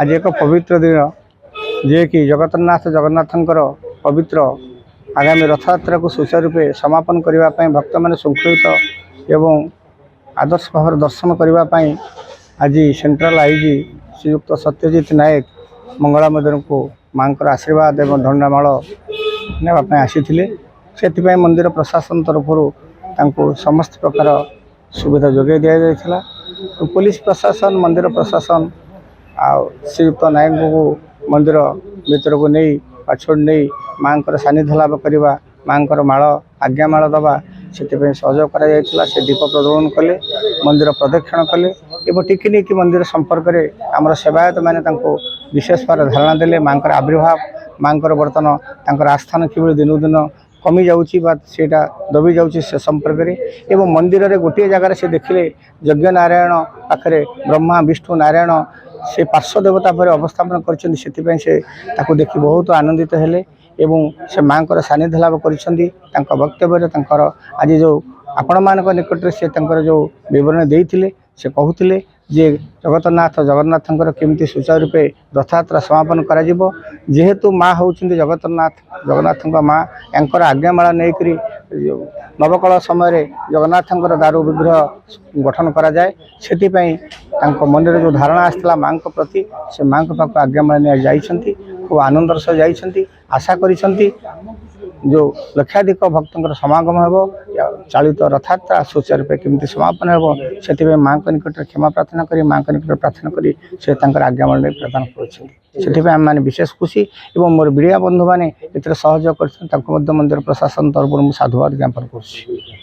आज एक पवित्र दिन जे कि जगन्नाथ जगन्नाथंकर पवित्र आगामी रथयात्रा को सुचारू रूपे समापन करने भक्त मैंने श्रृंखलित एवं आदर्श भाव दर्शन करने आज सेंट्रल आईजी श्रीयुक्त सत्यजित नायक मंगला मंदिर को माँ आशीर्वाद एवं दंडामाल नापी आसी से मंदिर प्रशासन तरफ समस्त प्रकार सुविधा जोगे दि जाता। पुलिस प्रशासन मंदिर प्रशासन श्रीयुक्त नायक को मंदिर भीतर को नहीं पाछड़ नहीं माँ सानिध्य लाभ करवा माँ माल आज्ञामाल दबा से सहयोग कर दीप प्रज्वलन कले मंदिर प्रदक्षिण कले एवं टिकिनिकी मंदिर संपर्क में आम सेवायत मैंने विशेष भाव धारणा देले माँ आविर्भाव माँ बर्तन आस्थान कि दिनू दिन कमी जाऊँगी सेटा दबी जाऊँगी से संपर्क में एवं मंदिर रे गोटे जगार से देखिले यज्ञ नारायण पाखे ब्रह्मा विष्णु नारायण से पार्श्व देवता पर अवस्थापन कर से देखि बहुत आनंदित हेले एवं से माँ सानिध्य लाभ कर वक्तव्य आज जो आपण मान निकट से जो विवरण देते से कहते जे जगन्नाथ जगन्नाथंकर केमती सुचारू रूपे रथयात्रा समापन करा जिवो जेहेतु माँ होउछिंती जगन्नाथ जगन्नाथंक माँ यांकर आज्ञामाला नहींकरी नवकल समय जगन्नाथंकर दारू विग्रह गठन करा जाए सेतिपई तांको मन में जो धारणा आसला माँ प्रति से माँ पाक आज्ञामाला जाइछंती खूब आनंदर सह जाइछंती आशा करिछंती जो लक्षाधिक भक्तों समागम हो चलित रथयात्रा सुचारू रूपे केमती समापन हो से माँ निकट क्षमा प्रार्थना करी माँ निकट प्रार्थना करी से आज्ञामाल प्रदान कर विशेष खुशी एवं मोर मीडिया बंधु मैंने सहयोग कर मंदिर प्रशासन तरफ साधुवाद ज्ञापन कर।